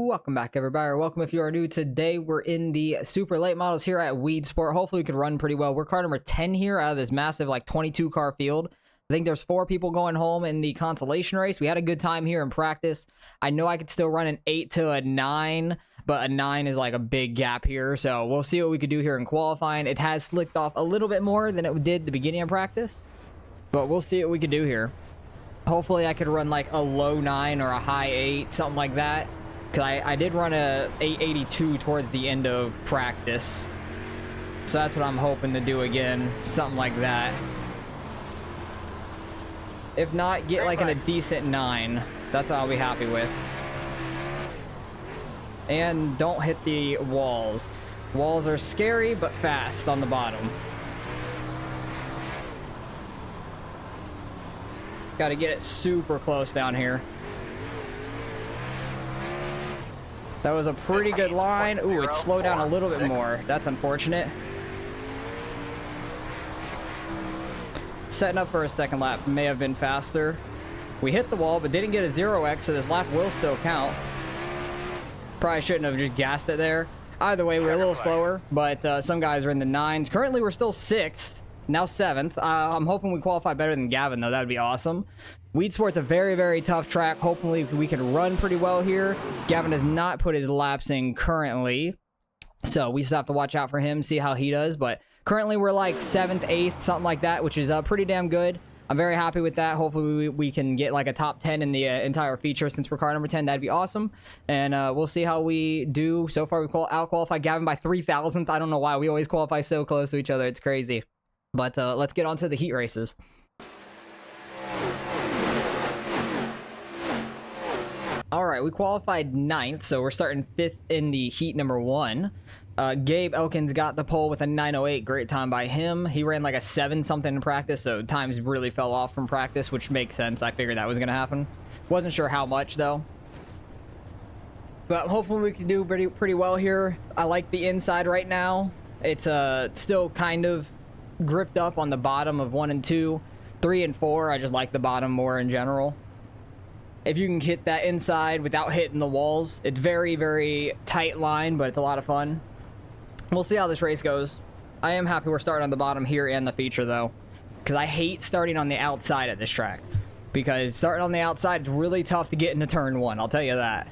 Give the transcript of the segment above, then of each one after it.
Welcome back, everybody, or welcome if you are new. Today we're in the super late models here at Weedsport. Hopefully we could run pretty well. We're car number 10 here out of this massive like 22 car field. I think there's 4 people going home in the consolation race. We had a good time here in practice. I know I could still run an 8 to a 9, but a 9 is like a big gap here, so we'll see what we could do here in qualifying. It has slicked off a little bit more than it did the beginning of practice, but we'll see what we could do here. Hopefully I could run like a low 9 or a high 8, something like that. Because I did run a 882 towards the end of practice. So that's what I'm hoping to do again. Something like that. If not, get like in a decent 9. That's what I'll be happy with. And don't hit the walls. Walls are scary but fast on the bottom. Got to get it super close down here. That was a pretty good line. Ooh, it slowed down a little bit more. That's unfortunate. Setting up for a second lap may have been faster. We hit the wall, but didn't get a 0x, so this lap will still count. Probably shouldn't have just gassed it there. Either way, we're a little slower, but some guys are in the 9s. Currently, we're still 6th. Now 7th. I'm hoping we qualify better than Gavin, though. That would be awesome. Weedsport's a very, very tough track. Hopefully, we can run pretty well here. Gavin has not put his laps in currently, so we just have to watch out for him, see how he does. But currently, we're like 7th, 8th, something like that, which is pretty damn good. I'm very happy with that. Hopefully, we can get like a top 10 in the entire feature since we're car number 10. That'd be awesome. And we'll see how we do. So far, we out-qualified Gavin by 3,000th. I don't know why. We always qualify so close to each other. It's crazy. But let's get on to the heat races. All right, we qualified 9th, so we're starting 5th in the heat number 1. Gabe Elkins got the pole with a 9:08. Great time by him. He ran like a 7 something in practice, so times really fell off from practice, which makes sense. I figured that was going to happen. Wasn't sure how much, though. But hopefully we can do pretty well here. I like the inside right now. It's still kind of gripped up on the bottom of 1 and 2. 3 and 4, I just like the bottom more in general. If you can hit that inside without hitting the walls, it's very, very tight line, but it's a lot of fun. We'll see how this race goes. I am happy we're starting on the bottom here and the feature, though, because I hate starting on the outside at this track. Because starting on the outside is really tough to get into turn 1, I'll tell you that.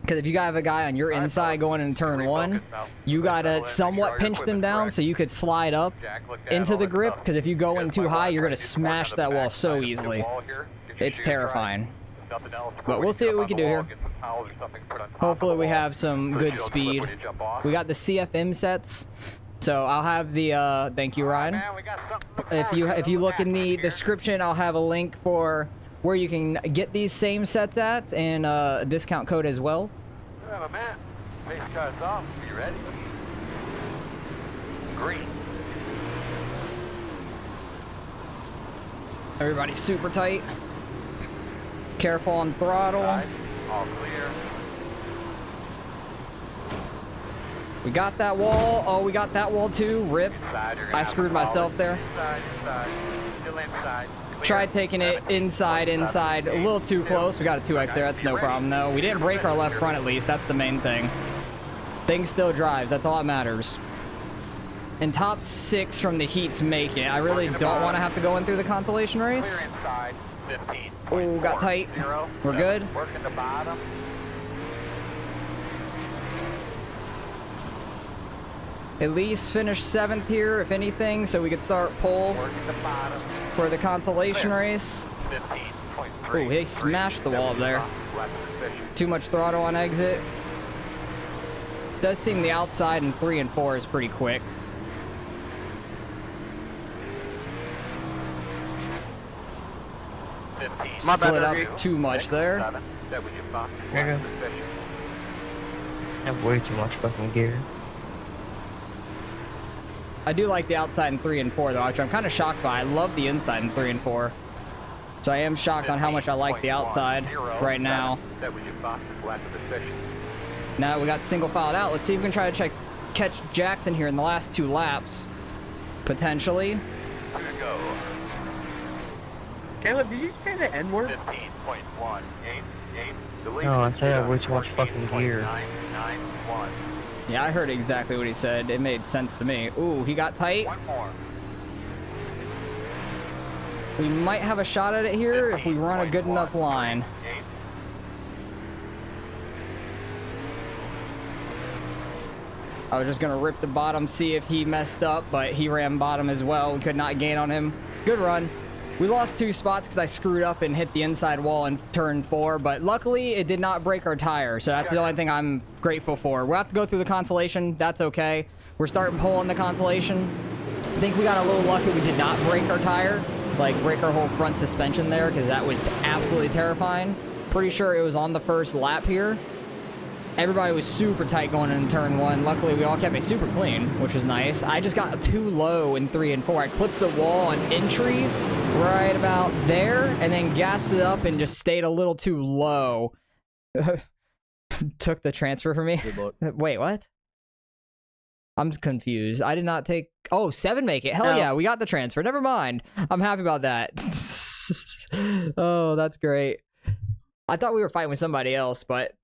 Because if you have a guy on your inside going into turn 1, you gotta somewhat pinch them down so you could slide up into the grip. Because if you go in too high, you're gonna smash that wall so easily. It's terrifying. But we'll see what we can do here. Hopefully we have some good speed. We got the CFM sets. So I'll have the thank you, Ryan. If you look in the description, I'll have a link for where you can get these same sets at, and a discount code as well. Pace car's off. You ready? Green. Everybody's super tight. Careful on throttle. All clear. We got that wall. Oh, we got that wall too. Rip. I screwed myself there. Inside. Still inside. Tried taking it inside. A little too close. We got a 2x there. That's no problem, though. We didn't break our left front, at least. That's the main thing. Thing still drives. That's all that matters. And top 6 from the heats make it. I really don't want to have to go in through the consolation race. Oh, got tight. We're good. Working the bottom. At least finish 7th here, if anything, so we could start pole for the consolation race. Oh, he smashed the wall up there. Too much throttle on exit. Does seem the outside in 3 and 4 is pretty quick. Slid up too much there. I have way too much fucking gear. I do like the outside in 3 and 4, though, which I'm kind of shocked by. I love the inside in 3 and 4. So I am shocked on how much I like the outside right now. Now we got single filed out. Let's see if we can try to catch Jackson here in the last 2 laps. Potentially. Caleb, did you say the N-word? 15.188. Delete No, I said I wish to watch fucking gear. 991. Yeah, I heard exactly what he said. It made sense to me. Ooh, he got tight. One more. We might have a shot at it here if we run a good enough line. 8. I was just gonna rip the bottom, see if he messed up, but he ran bottom as well. We could not gain on him. Good run. We lost 2 spots because I screwed up and hit the inside wall in turn 4, but luckily it did not break our tire, so that's the only thing I'm grateful for. We'll have to go through the consolation. That's okay. We're starting pole in the consolation. I think we got a little lucky we did not break our tire, like break our whole front suspension there, because that was absolutely terrifying. Pretty sure it was on the first lap here. Everybody was super tight going into turn 1. Luckily, we all kept it super clean, which was nice. I just got too low in 3 and 4. I clipped the wall on entry right about there, and then gassed it up and just stayed a little too low. Took the transfer from me. Good luck. Wait, what? I'm confused. I did not take... Oh, 7 make it. Hell No. yeah, we got the transfer. Never mind. I'm happy about that. Oh, that's great. I thought we were fighting with somebody else, but...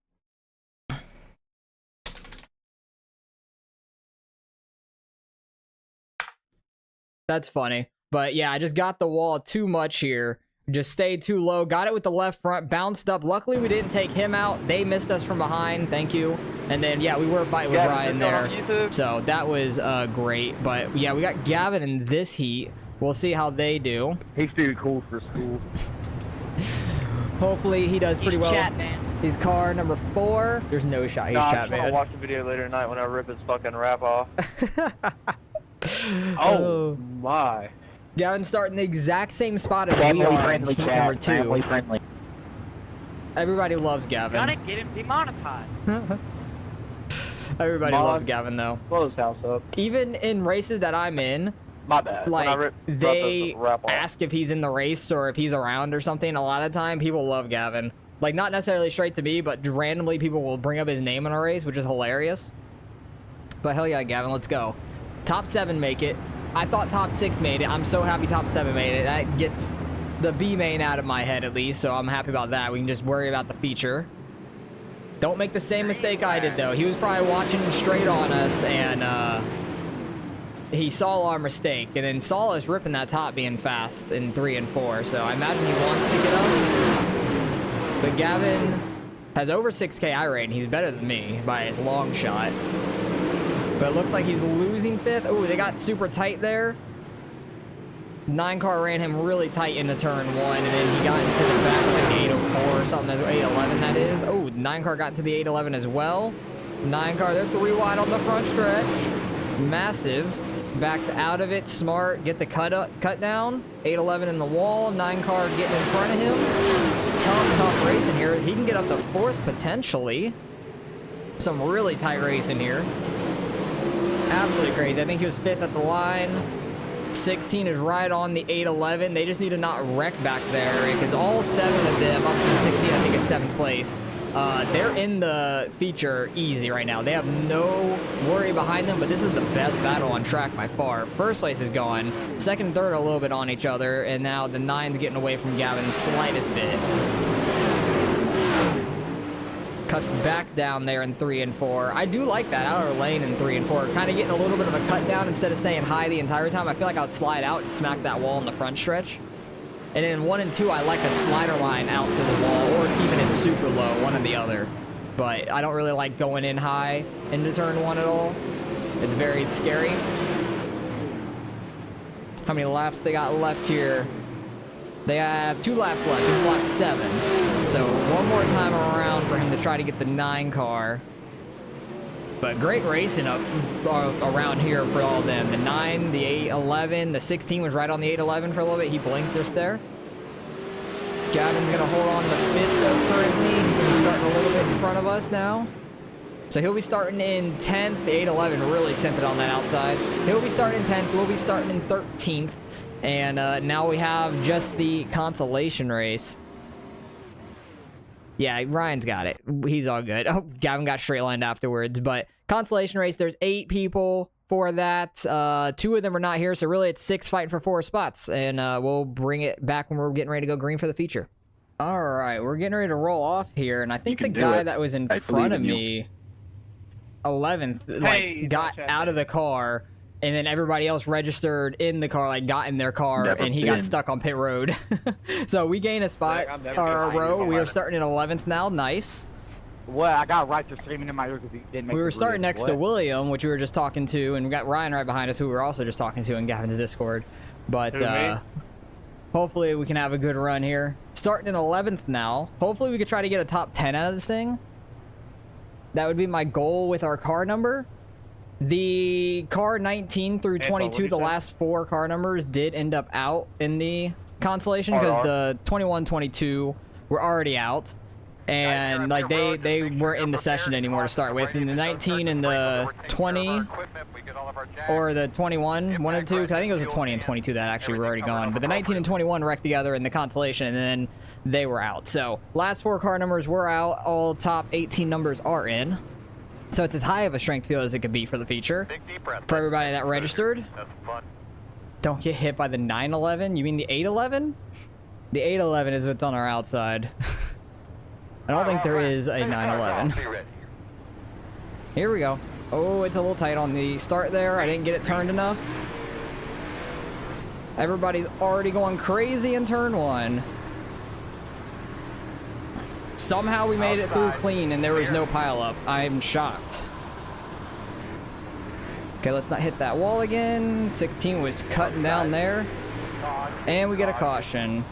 That's funny. But yeah, I just got the wall too much here. Just stayed too low. Got it with the left front. Bounced up. Luckily, we didn't take him out. They missed us from behind. Thank you. And then, yeah, we were fighting with Ryan there. So that was great. But yeah, we got Gavin in this heat. We'll see how they do. He's too cool for school. Hopefully, he does pretty well. Chat, man. He's car number 4. There's no shot. He's Nah, I'm chat just gonna man. watch the video later tonight when I rip his fucking wrap off. Oh. Oh my. Gavin's starting the exact same spot as we are in heat number 2. Family friendly. Everybody loves Gavin. Gotta get him demonetized. Everybody Mod. loves Gavin, though. Blow his house up. Even in races that I'm in, My bad. When I like, rip they the wrap off. ask if he's in the race or if he's around or something. A lot of time, people love Gavin. Like, not necessarily straight to me, but randomly people will bring up his name in a race, which is hilarious. But hell yeah, Gavin, let's go. Top 7 make it. I thought top 6 made it. I'm so happy top 7 made it. That gets the B main out of my head, at least, so I'm happy about that. We can just worry about the feature. Don't make the same mistake I did, though. He was probably watching straight on us, and he saw our mistake, and then saw us ripping that top being fast in 3 and 4, so I imagine he wants to get up. But Gavin has over 6K iRacing. He's better than me by his long shot. But it looks like he's losing 5th. Oh, they got super tight there. 9 car ran him really tight into turn 1, and then he got into the back like 804 or something. That's 811, that is. Oh, 9 car got into the 811 as well. 9 car, they're 3 wide on the front stretch. Massive. Backs out of it. Smart. Get the cut down. 811 in the wall. 9 car getting in front of him. Tough racing here. He can get up to 4th potentially. Some really tight racing here. Absolutely crazy. I think he was 5th at the line. 16 is right on the 811. They just need to not wreck back there, because all 7 of them up to the 16, I think, is 7th place. They're in the feature easy right now. They have no worry behind them, but this is the best battle on track by far. First place is gone. Second and third are a little bit on each other, and now the 9's getting away from Gavin the slightest bit. Cuts back down there in 3 and 4. I do like that outer lane in 3 and 4. Kind of getting a little bit of a cut down instead of staying high the entire time. I feel like I'll slide out and smack that wall in the front stretch. And in 1 and 2, I like a slider line out to the wall or keeping it super low, one or the other. But I don't really like going in high into turn 1 at all. It's very scary. How many laps they got left here? They have 2 laps left. This is lap 7. So one more time around for him to try to get the 9 car. But great racing up around here for all of them. The 9, the 811, the 16 was right on the 811 for a little bit. He blinked just there. Gavin's going to hold on to the 5th though currently. He's going to be starting a little bit in front of us now. So he'll be starting in 10th. The 811 really sent it on that outside. He'll be starting in 10th. We'll be starting in 13th. And now we have just the consolation race. Yeah, Ryan's got it. He's all good. Oh, Gavin got straight lined afterwards. But consolation race, there's 8 people for that. 2 of them are not here, so really it's 6 fighting for 4 spots. And we'll bring it back when we're getting ready to go green for the feature. All right, we're getting ready to roll off here, and I think the can do guy it. that was in I front of believe in me, 11th, Hey, like got don't out of the car, and then everybody else registered in the car, like got in their car, Never and he got been. stuck on pit road. So we gained a spot, I'm never or a behind you, row. We are 11th. starting at 11th now. Nice. Well, I got right to screaming in my ear because he didn't make We the were starting grid. next to What? William, which we were just talking to, and we got Ryan right behind us, who we were also just talking to in Gavin's Discord. But Who, me? hopefully we can have a good run here. Starting in 11th now. Hopefully we could try to get a top 10 out of this thing. That would be my goal with our car number. The car 19 through Hey, 22, what do you the say? last four car numbers did end up out in the consolation because RR. the 21, 22 were already out. And like they weren't in the session anymore to start with. And the 19 and the 20 or the 21, one and two, because I think it was the 20 and 22 that actually were already gone. But the 19 and 21 wrecked together in the consolation, and then they were out. So last four car numbers were out. All top 18 numbers are in. So it's as high of a strength field as it could be for the feature. For everybody that registered. Don't get hit by the 911. You mean the 811? The 811 is what's on our outside. I don't think there is a 911. Here we go. Oh, it's a little tight on the start there. I didn't get it turned enough. Everybody's already going crazy in turn one. Somehow we made it through clean and there was no pileup. I'm shocked. Okay, let's not hit that wall again. 16 was cutting down there. And we get a caution.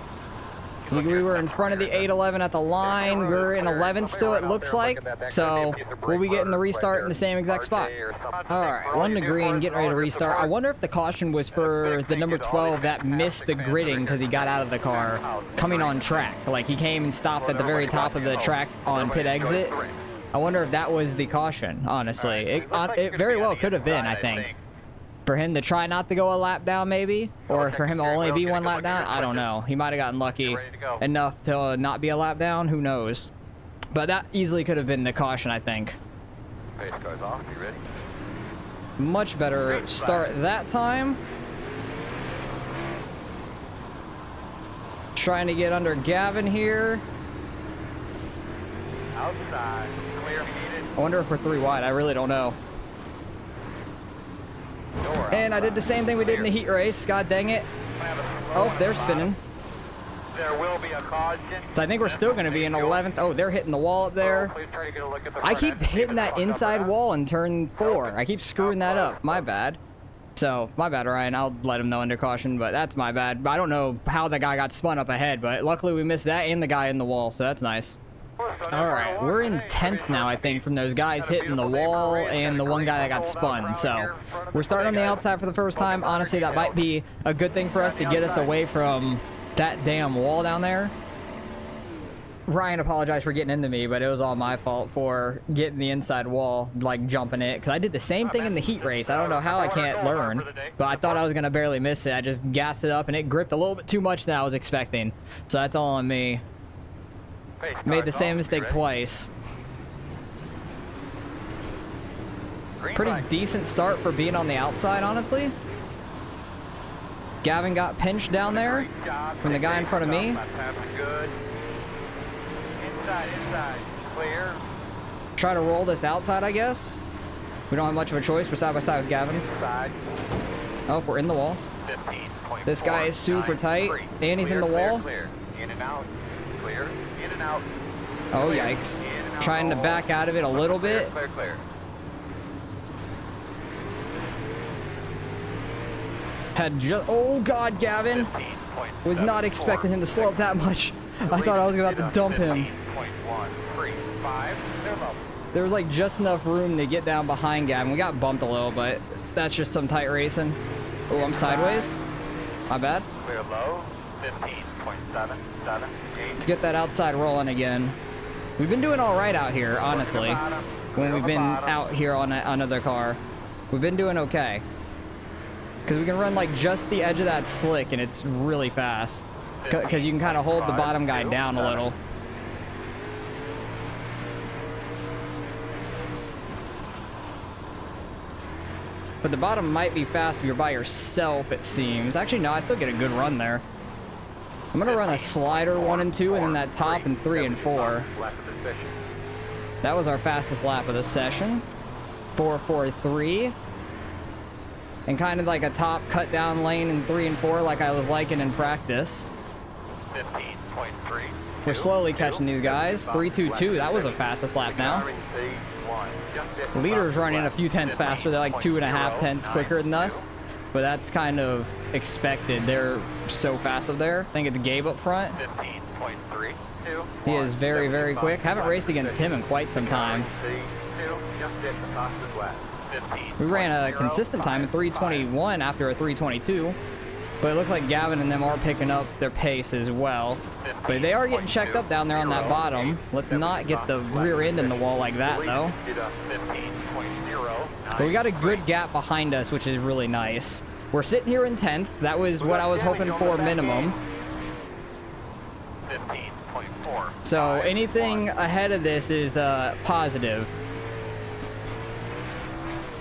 We were in front of the 811 at the line. We're in 11th still, it looks like. So we'll be getting the restart in the same exact spot. All right, 1 to green, getting ready to restart. I wonder if the caution was for the number 12 that missed the gridding because he got out of the car coming on track. Like he came and stopped at the very top of the track on pit exit. I wonder if that was the caution, honestly. It very well could have been, I think. For him to try not to go a lap down, maybe, or for him to only be 1 lap down, I don't know. He might have gotten lucky enough to not be a lap down. Who knows? But that easily could have been the caution, I think. Pace car's off. You ready? Much better start that time. Trying to get under Gavin here. Outside. Clear if needed. I wonder if we're 3 wide. I really don't know. Door And I did the same thing we did in the heat race. God dang it. Oh, they're spinning. There will be a caution. So I think we're still going to be in 11th. Oh, they're hitting the wall up there. Please try to get a look at the I front keep end to see if hitting it's that fucked up or inside not. wall in turn 4. I keep screwing that up. My bad. So, my bad, Ryan. I'll let him know under caution, but that's my bad. I don't know how the guy got spun up ahead, but luckily we missed that and the guy in the wall, so that's nice. All right, we're in 10th now, I think, from those guys hitting the wall and the one guy that got spun. So we're starting on the outside for the first time. Honestly, that might be a good thing for us to get us away from that damn wall down there. Ryan apologized for getting into me, but it was all my fault for getting the inside wall, like jumping it. Because I did the same thing in the heat race. I don't know how I can't learn, but I thought I was going to barely miss it. I just gassed it up and it gripped a little bit too much than I was expecting. So that's all on me. Made the same mistake twice. Pretty decent start for being on the outside, honestly. Gavin got pinched down there from the guy in front of me. Good. Inside. Clear. Try to roll this outside, I guess. We don't have much of a choice. We're side by side with Gavin. Side. Oh, we're in the wall. 15.4. This guy is super tight, and he's in the wall. Clear. In and out. Clear. In and out. Oh, Clear. yikes. In and out. Trying to back out of it a little bit. Clear. Had just... Oh, God, Gavin. Was not expecting him to slow up that much. I thought I was about to dump him. 15.135. They're level. There was like just enough room to get down behind Gavin. We got bumped a little, but that's just some tight racing. Oh, I'm sideways. My bad. Clear low. 15.778. Let's get that outside rolling again. We've been doing all right out here, honestly. When we've been out here on another car, we've been doing okay. Because we can run like just the edge of that slick, and it's really fast. Because you can kind of hold the bottom guy down a little. But the bottom might be fast if you're by yourself, it seems. Actually, no, I still get a good run there. I'm gonna run a slider 1 and 2, and then that top in 3 and 4. Left of the session. That was our fastest lap of the session. 4.43. And kind of like a top cut down lane in 3 and 4 like I was liking in practice. 15.3. We're slowly catching these guys. 3.22, that was the fastest lap now. Leader's running a few tenths faster. They're like 2.5 tenths quicker than us. But that's kind of expected. They're so fast up there. I think it's Gabe up front. 15.3. He is very, very quick. Haven't raced against him in quite some time. We ran a consistent time at 3:21 after a 3:22. But it looks like Gavin and them are picking up their pace as well. But they are getting checked up down there on that bottom. Let's not get the rear end in the wall like that, though. But we got a good gap behind us, which is really nice. We're sitting here in 10th. That was what I was hoping for minimum. 15.4. So anything ahead of this is positive.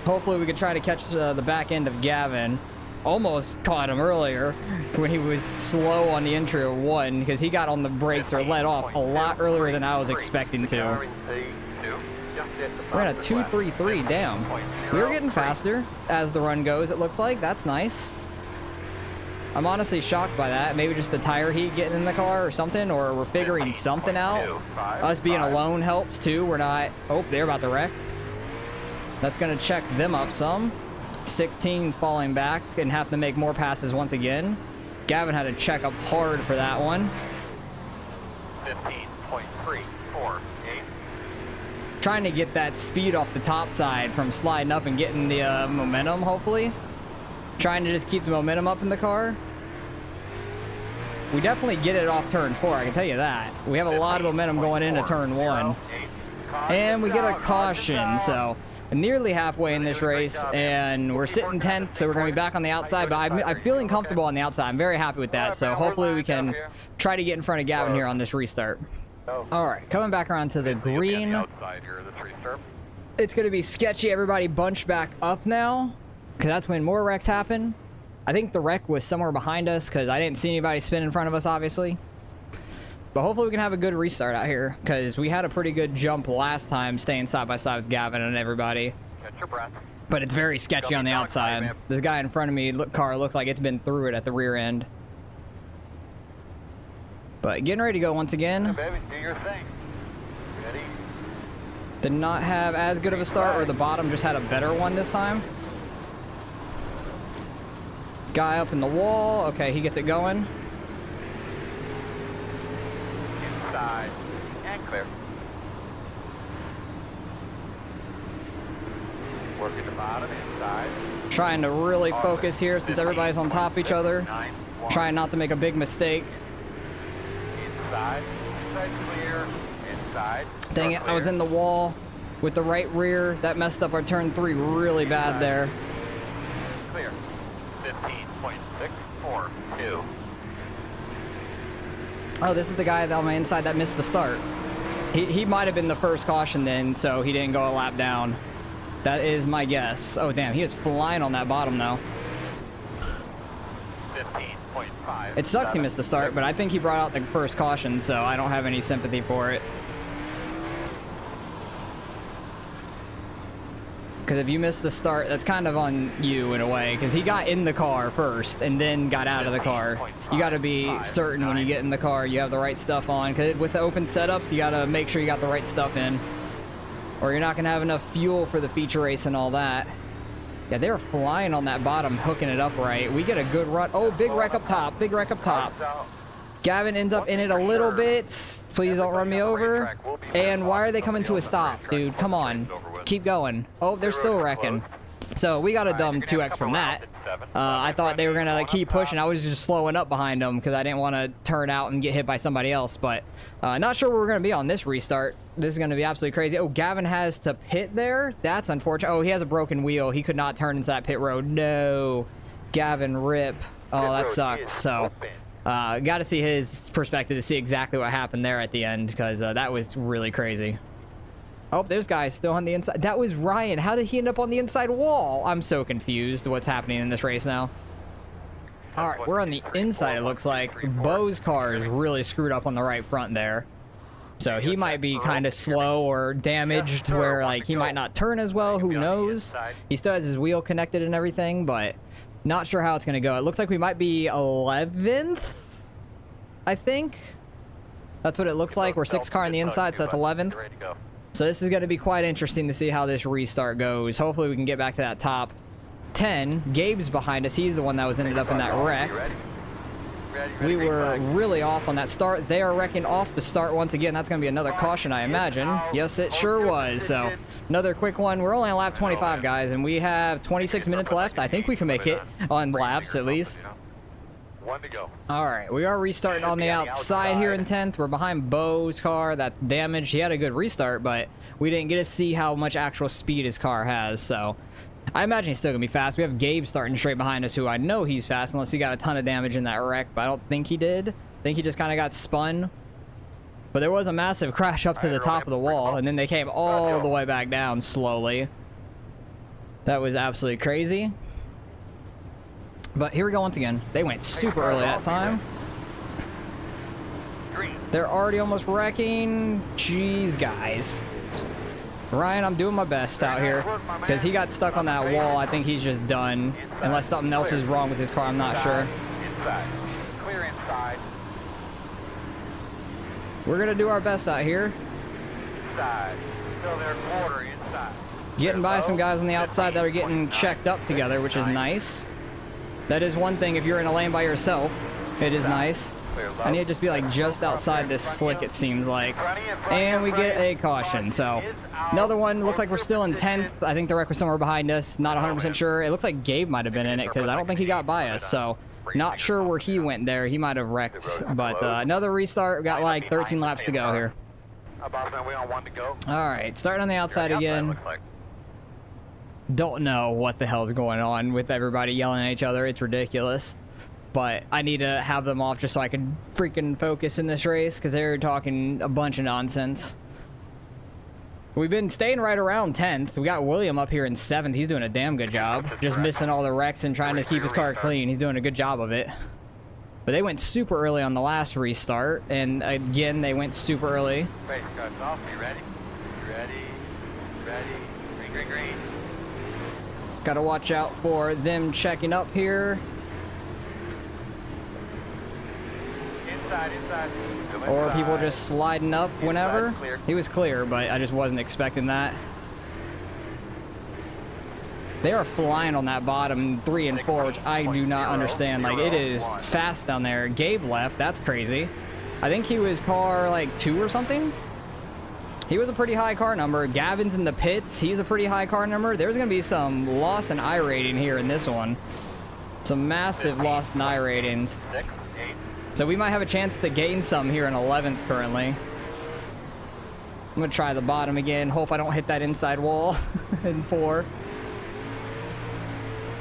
Hopefully we could try to catch the back end of Gavin. Almost caught him earlier when he was slow on the entry of 1 because he got on the brakes or let off a lot earlier than I was expecting to. We're at a 2.33, damn. We were getting faster as the run goes, it looks like. That's nice. I'm honestly shocked by that. Maybe just the tire heat getting in the car or something, or we're figuring something out. Us being alone helps too. We're not... Oh, they're about to wreck. That's going to check them up some. 16 falling back and have to make more passes once again. Gavin had to check up hard for that one. 15.348. Trying to get that speed off the top side from sliding up and getting the momentum, hopefully. Trying to just keep the momentum up in the car. We definitely get it off turn 4, I can tell you that. We have a lot of momentum going into turn 1. And we get a caution, so nearly halfway in this race, and we're sitting 10th, so we're going to be back on the outside, but I'm feeling comfortable on the outside. I'm very happy with that, so hopefully we can try to get in front of Gavin here on this restart. All right, coming back around to the green. It's going to be sketchy. Everybody bunch back up now, because that's when more wrecks happen. I think the wreck was somewhere behind us, because I didn't see anybody spin in front of us, obviously. But hopefully we can have a good restart out here, because we had a pretty good jump last time staying side by side with Gavin and everybody. Catch your breath. But it's very sketchy on the outside. This guy in front of me, car looks like it's been through it at the rear end. But getting ready to go once again. Hey, baby, do your thing. Ready? Did not have as good of a start, or the bottom just had a better one this time. Guy up in the wall. Okay, he gets it going. Inside. And clear. Working the bottom, inside. Trying to really focus here since everybody's on top of each other. Trying not to make a big mistake. Inside. Inside clear. Inside. Dang it, I was in the wall with the right rear. That messed up our turn 3 really bad there. Clear. 15.642. Oh, this is the guy on my inside that missed the start. He might have been the first caution then, so he didn't go a lap down. That is my guess. Oh, damn, he is flying on that bottom now. 15.5. It sucks he missed the start, but I think he brought out the first caution, so I don't have any sympathy for it. Because if you miss the start, that's kind of on you in a way, because he got in the car first and then got out of the car. You got to be certain when you get in the car you have the right stuff on, because with the open setups, you got to make sure you got the right stuff in, or you're not going to have enough fuel for the feature race and all that. Yeah, they were flying on that bottom, hooking it up right. We get a good run. Oh, big wreck up top, big wreck up top. Gavin ends up in it a little bit. Please don't run me over. And why are they coming to a stop, dude? Come on. Keep going. Oh, they're still wrecking. So we got a dumb 2x from that. I thought they were going to keep pushing. I was just slowing up behind them because I didn't want to turn out and get hit by somebody else. But not sure where we're going to be on this restart. This is going to be absolutely crazy. Oh, Gavin has to pit there. That's unfortunate. Oh, he has a broken wheel. He could not turn into that pit road. No. Gavin, rip. Oh, that sucks. So... got to see his perspective to see exactly what happened there at the end, because that was really crazy. Oh, there's guys still on the inside. That was Ryan. How did he end up on the inside wall? I'm so confused what's happening in this race now. All right, we're on the inside, it looks like. Bo's car is really screwed up on the right front there. So he might be kind of slow or damaged to where, like, he might not turn as well. Who knows? He still has his wheel connected and everything, but not sure how it's going to go. It looks like we might be 11th, I think. That's what it looks like. We're 6th car on the inside, so that's 11th. So this is going to be quite interesting to see how this restart goes. Hopefully we can get back to that top 10. Gabe's behind us. He's the one that was ended up in that wreck. We were really off on that start. They are wrecking off the start once again. That's going to be another caution, I imagine. Yes, it sure was. So another quick one. We're only on lap 25, guys, and we have 26 minutes left. I think we can make it on laps at least. One to go. All right, we are restarting on the outside here in 10th. We're behind Bo's car. That's damaged. He had a good restart, but we didn't get to see how much actual speed his car has, so I imagine he's still going to be fast. We have Gabe starting straight behind us, who I know he's fast, unless he got a ton of damage in that wreck, but I don't think he did. I think he just kind of got spun. But there was a massive crash up to the top of the wall, and then they came all the way back down slowly. That was absolutely crazy. But here we go once again. They went super early that time. They're already almost wrecking. Jeez, guys. Ryan, I'm doing my best out here because he got stuck on that wall. I think he's just done. Unless something else is wrong with his car, I'm not sure. Inside. Clear inside. We're going to do our best out here. Inside. Still there, quarter inside. Getting by some guys on the outside that are getting checked up together, which is nice. That is one thing if you're in a lane by yourself. It is nice. I need to just be like just outside this slick, it seems like. And we get a caution. So another one. Looks like we're still in 10th. I think the wreck was somewhere behind us. Not 100% sure. It looks like Gabe might have been in it because I don't think he got by us. So not sure where he went there. He might have wrecked. But another restart. We got like 13 laps to go here. We on one to go. All right, starting on the outside again. Don't know what the hell's going on with everybody yelling at each other. It's ridiculous. But I need to have them off just so I can freaking focus in this race because they're talking a bunch of nonsense. We've been staying right around 10th. We got William up here in 7th. He's doing a damn good job. Just missing all the wrecks and trying to keep his car clean. He's doing a good job of it. But they went super early on the last restart. And again, they went super early. Race cuts off. Be ready. Ready. Ready. Green, green, green. Got to watch out for them checking up here. Inside. Or people just sliding up whenever. He was clear, but I just wasn't expecting that. They are flying on that bottom 3 and 4, which I do not understand. Like, it is fast down there. Gabe left. That's crazy. I think he was car like 2 or something. He was a pretty high car number. Gavin's in the pits. He's a pretty high car number. There's going to be some loss in I rating here in this one. Some massive loss in I ratings. 6, 8. So we might have a chance to gain some here in 11th currently. I'm going to try the bottom again. Hope I don't hit that inside wall in 4.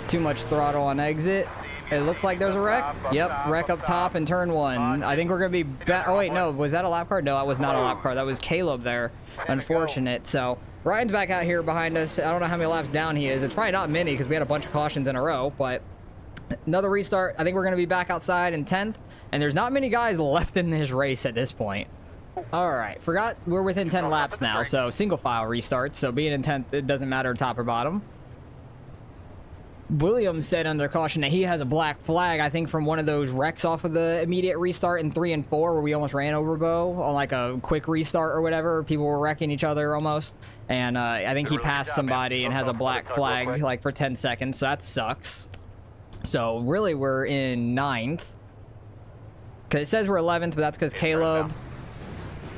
Too much throttle on exit. It looks like there's a wreck. Yep, wreck up top in turn 1. I think we're going to be back. Oh, wait, no. Was that a lap car? No, that was not a lap car. That was Caleb there. Unfortunate. So Ryan's back out here behind us. I don't know how many laps down he is. It's probably not many because we had a bunch of cautions in a row, but another restart. I think we're going to be back outside in 10th, and there's not many guys left in this race at this point. All right, forgot we're within 10 laps now, so single file restarts. So being in 10th, it doesn't matter top or bottom. William said under caution that he has a black flag, I think from one of those wrecks off of the immediate restart in 3 and 4 where we almost ran over Bo on like a quick restart or whatever. People were wrecking each other almost. And I think he passed somebody and has a black flag like for 10 seconds, so that sucks. So really we're in 9th. Because it says we're 11th, but that's because Caleb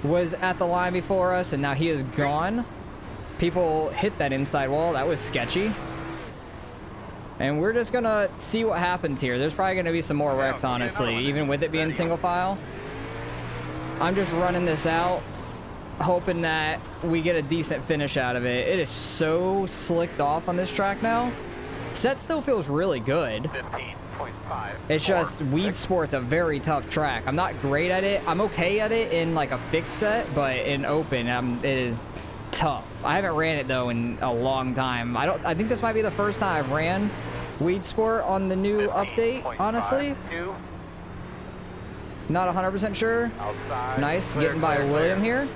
was at the line before us and now he is gone. People hit that inside wall. That was sketchy. And we're just going to see what happens here. There's probably going to be some more wrecks, honestly, even with it being single file. I'm just running this out, hoping that we get a decent finish out of it. It is so slicked off on this track now. Set still feels really good. 15.5. It's just Weedsport's a very tough track. I'm not great at it. I'm okay at it in like a fixed set, but in open, it is tough. I haven't ran it though in a long time. I think this might be the first time I've ran Weedsport on the new update, honestly. 15.52. Not 100% sure. Outside. Nice, Clear, getting by clear, William clear. here,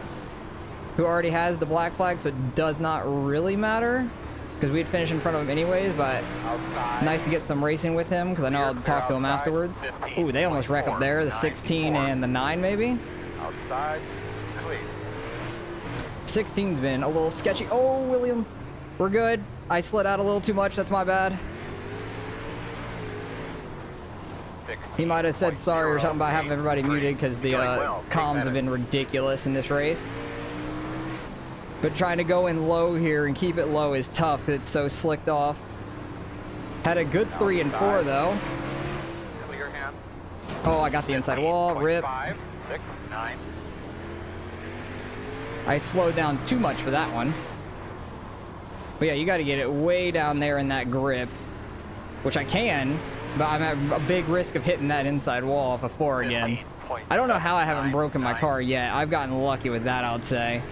who already has the black flag, so it does not really matter, because we'd finish in front of him anyways, but Outside. nice to get some racing with him, because I know I'll talk to him afterwards. Ooh, they almost wreck up there, the 16 and the 9 maybe. Outside. Clear. 16's been a little sketchy. Oh, William, we're good. I slid out a little too much, that's my bad. He might have said sorry or something about having everybody muted, because the comms have been ridiculous in this race. But trying to go in low here and keep it low is tough because it's so slicked off. Had a good 3 and 4 though. Clear hand. Oh, I got the inside wall. Rip. 5, 6, 9. I slowed down too much for that one. But yeah, you got to get it way down there in that grip, which I can, but I'm at a big risk of hitting that inside wall off a 4 again. I don't know how I haven't broken my car yet. I've gotten lucky with that, I would say.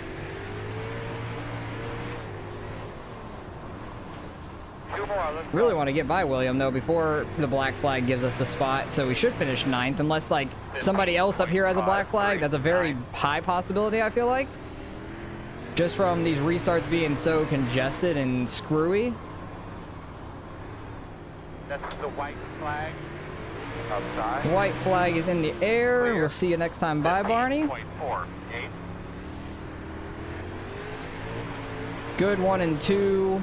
Really want to get by William though before the black flag gives us the spot, so we should finish 9th unless like somebody else up here has a black flag. That's a very high possibility, I feel like, just from these restarts being so congested and screwy. That's the white flag. Outside. White flag is in the air. We'll see you next time. Bye, Barney. 15.48. Good 1 and 2.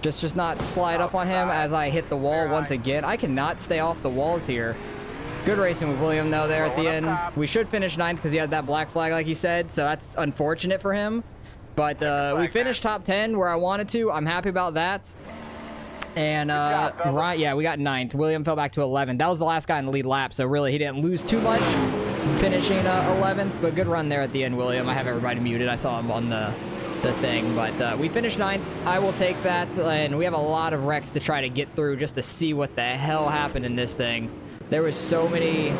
Just not slide up on him as I hit the wall once again. I cannot stay off the walls here. Good racing with William though there at the end. We should finish 9th because he had that black flag like he said, so that's unfortunate for him. But we finished top 10 where I wanted to. I'm happy about that. And right, yeah, we got 9th. William fell back to 11th. That was the last guy in the lead lap, so really he didn't lose too much finishing 11th. But good run there at the end, William. I have everybody muted. I saw him on the thing, but we finished 9th. I will take that, and we have a lot of wrecks to try to get through just to see what the hell happened in this thing. There was so many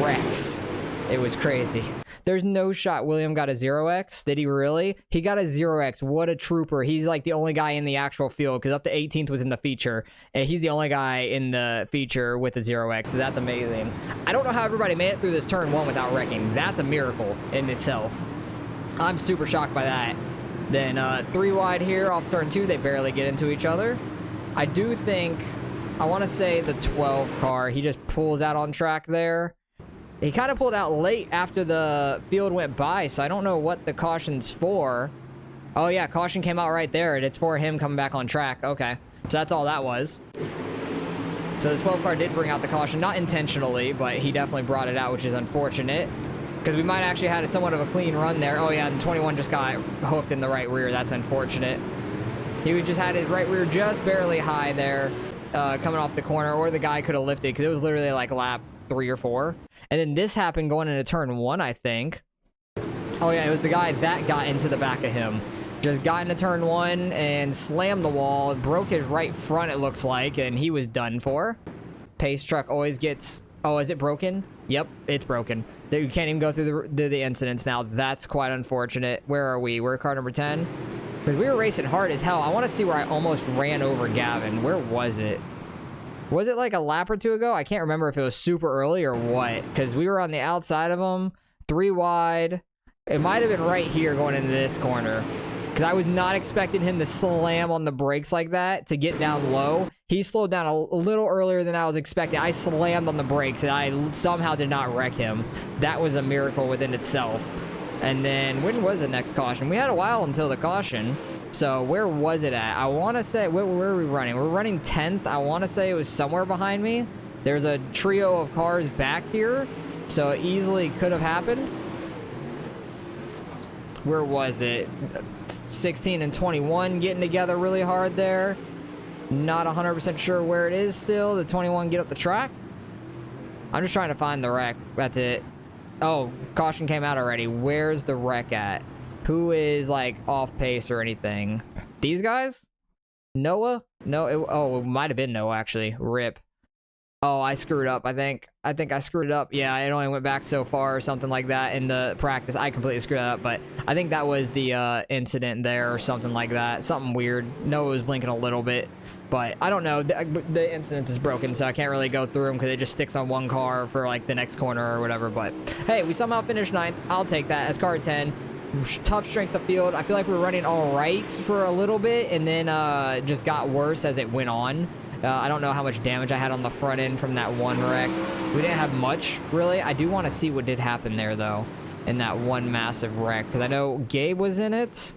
wrecks. It was crazy. There's no shot William got a 0x. Did he really? He got a 0x. What a trooper. He's like the only guy in the actual field, because up to 18th was in the feature, and he's the only guy in the feature with a 0x. So that's amazing. I don't know how everybody made it through this turn 1 without wrecking. That's a miracle in itself. I'm super shocked by that. Then 3 wide here off turn 2, they barely get into each other. I do think, I want to say the 12 car, he just pulls out on track there. He kind of pulled out late after the field went by, so I don't know what the caution's for. Oh yeah, caution came out right there, and it's for him coming back on track. Okay, so that's all that was. So the 12 car did bring out the caution, not intentionally, but he definitely brought it out, which is unfortunate. Because we might actually had somewhat of a clean run there. Oh yeah, and 21 just got hooked in the right rear. That's unfortunate. He just had his right rear just barely high there, coming off the corner, or the guy could have lifted, because it was literally like lap 3 or 4. And then this happened going into turn 1, I think. Oh yeah, it was the guy that got into the back of him. Just got into turn 1 and slammed the wall, broke his right front, it looks like, and he was done for. Pace truck always gets... Oh, is it broken? Yep, it's broken. You can't even go through the incidents now. That's quite unfortunate. Where are we? We're car number 10. Because we were racing hard as hell. I want to see where I almost ran over Gavin. Where was it? Was it like a lap or 2 ago? I can't remember if it was super early or what. Because we were on the outside of him. 3 wide. It might have been right here going into this corner. Because I was not expecting him to slam on the brakes like that to get down low. He slowed down a little earlier than I was expecting. I slammed on the brakes and I somehow did not wreck him. That was a miracle within itself. And then when was the next caution? We had a while until the caution. So where was it at? I want to say, where are we running? We're running 10th. I want to say it was somewhere behind me. There's a trio of cars back here. So it easily could have happened. Where was it? 16 and 21 getting together really hard there. Not 100% sure where it is still. The 21 get up the track. I'm just trying to find the wreck. That's it. Oh, caution came out already. Where's the wreck at? Who is like off pace or anything? These guys? Noah? No, it might have been Noah actually. Rip. Oh, I screwed up, I think. I screwed it up. Yeah, it only went back so far or something like that in the practice. I completely screwed it up, but I think that was the incident there or something like that. Something weird. Noah was blinking a little bit, but I don't know. The incident is broken, so I can't really go through them because it just sticks on one car for like the next corner or whatever. But hey, we somehow finished 9th. I'll take that as car 10. Tough strength of field. I feel like we were running all right for a little bit, and then just got worse as it went on. I don't know how much damage I had on the front end from that one wreck. We didn't have much, really. I do want to see what did happen there, though, in that one massive wreck, because I know Gabe was in it.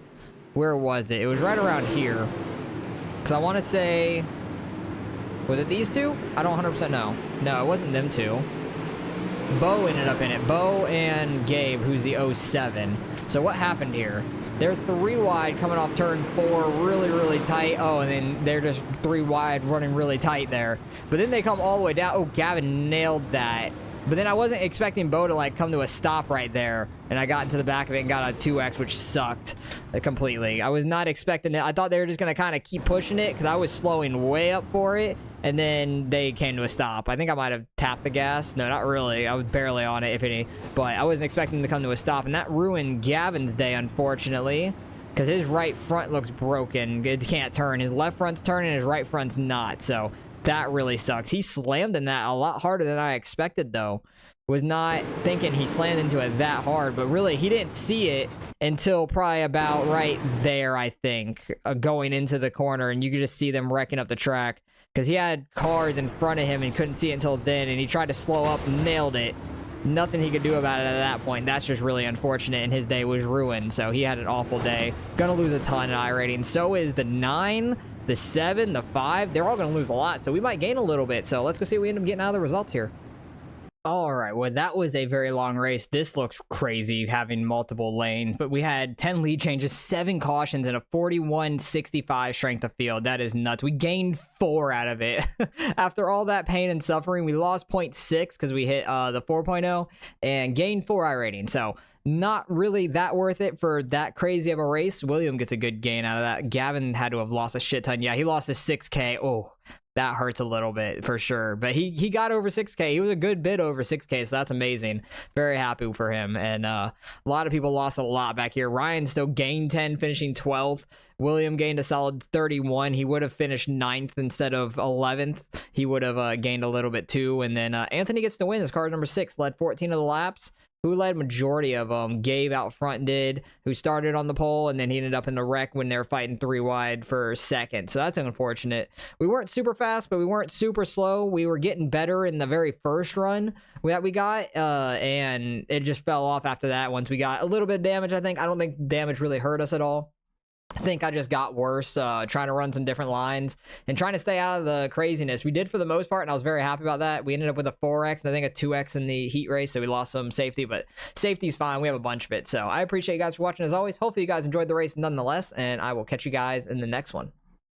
Where was it? It was right around here. Because I want to say... Was it these two? I don't 100% know. No, it wasn't them two. Bo ended up in it. Bo and Gabe, who's the 07. So what happened here? They're 3 wide coming off turn 4 really, really tight. Oh, and then they're just 3 wide running really tight there. But then they come all the way down. Oh, Gavin nailed that. But then I wasn't expecting Bo to like come to a stop right there. And I got into the back of it and got a 2X, which sucked completely. I was not expecting it. I thought they were just going to kind of keep pushing it because I was slowing way up for it. And then they came to a stop. I think I might have tapped the gas. No, not really. I was barely on it, if any. But I wasn't expecting them to come to a stop. And that ruined Gavin's day, unfortunately. Because his right front looks broken. It can't turn. His left front's turning, his right front's not. So that really sucks. He slammed in that a lot harder than I expected, though. Was not thinking he slammed into it that hard. But really, he didn't see it until probably about right there, I think. Going into the corner. And you could just see them wrecking up the track. Because he had cars in front of him and couldn't see it until then. And he tried to slow up and nailed it. Nothing he could do about it at that point. That's just really unfortunate. And his day was ruined. So he had an awful day. Gonna lose a ton in iRating. So is the 9, the 7, the 5. They're all gonna lose a lot. So we might gain a little bit. So let's go see what we end up getting out of the results here. All right, well, that was a very long race. This looks crazy, having multiple lanes, but we had 10 lead changes, 7 cautions, and a 41.65 strength of field. That is nuts. We gained 4 out of it. After all that pain and suffering, we lost 0.6 because we hit the 4.0 and gained 4 iRating. So not really that worth it for that crazy of a race. William gets a good gain out of that. Gavin had to have lost a shit ton. Yeah, he lost his 6K. Oh, that hurts a little bit for sure. But he got over 6K. He was a good bit over 6K, so that's amazing. Very happy for him. And a lot of people lost a lot back here. Ryan still gained 10, finishing 12th. William gained a solid 31. He would have finished 9th instead of 11th. He would have gained a little bit too. And then Anthony gets to win. His car number 6, led 14 of the laps. Who led majority of them? Gabe out front did, who started on the pole, and then he ended up in the wreck when they were fighting 3 wide for second. So that's unfortunate. We weren't super fast, but we weren't super slow. We were getting better in the very first run that we got, and it just fell off after that once we got a little bit of damage, I think. I don't think damage really hurt us at all. I think I just got worse trying to run some different lines and trying to stay out of the craziness. We did for the most part, and I was very happy about that. We ended up with a 4X and I think a 2X in the heat race, so we lost some safety, but safety's fine. We have a bunch of it. So I appreciate you guys for watching as always. Hopefully you guys enjoyed the race nonetheless, and I will catch you guys in the next one.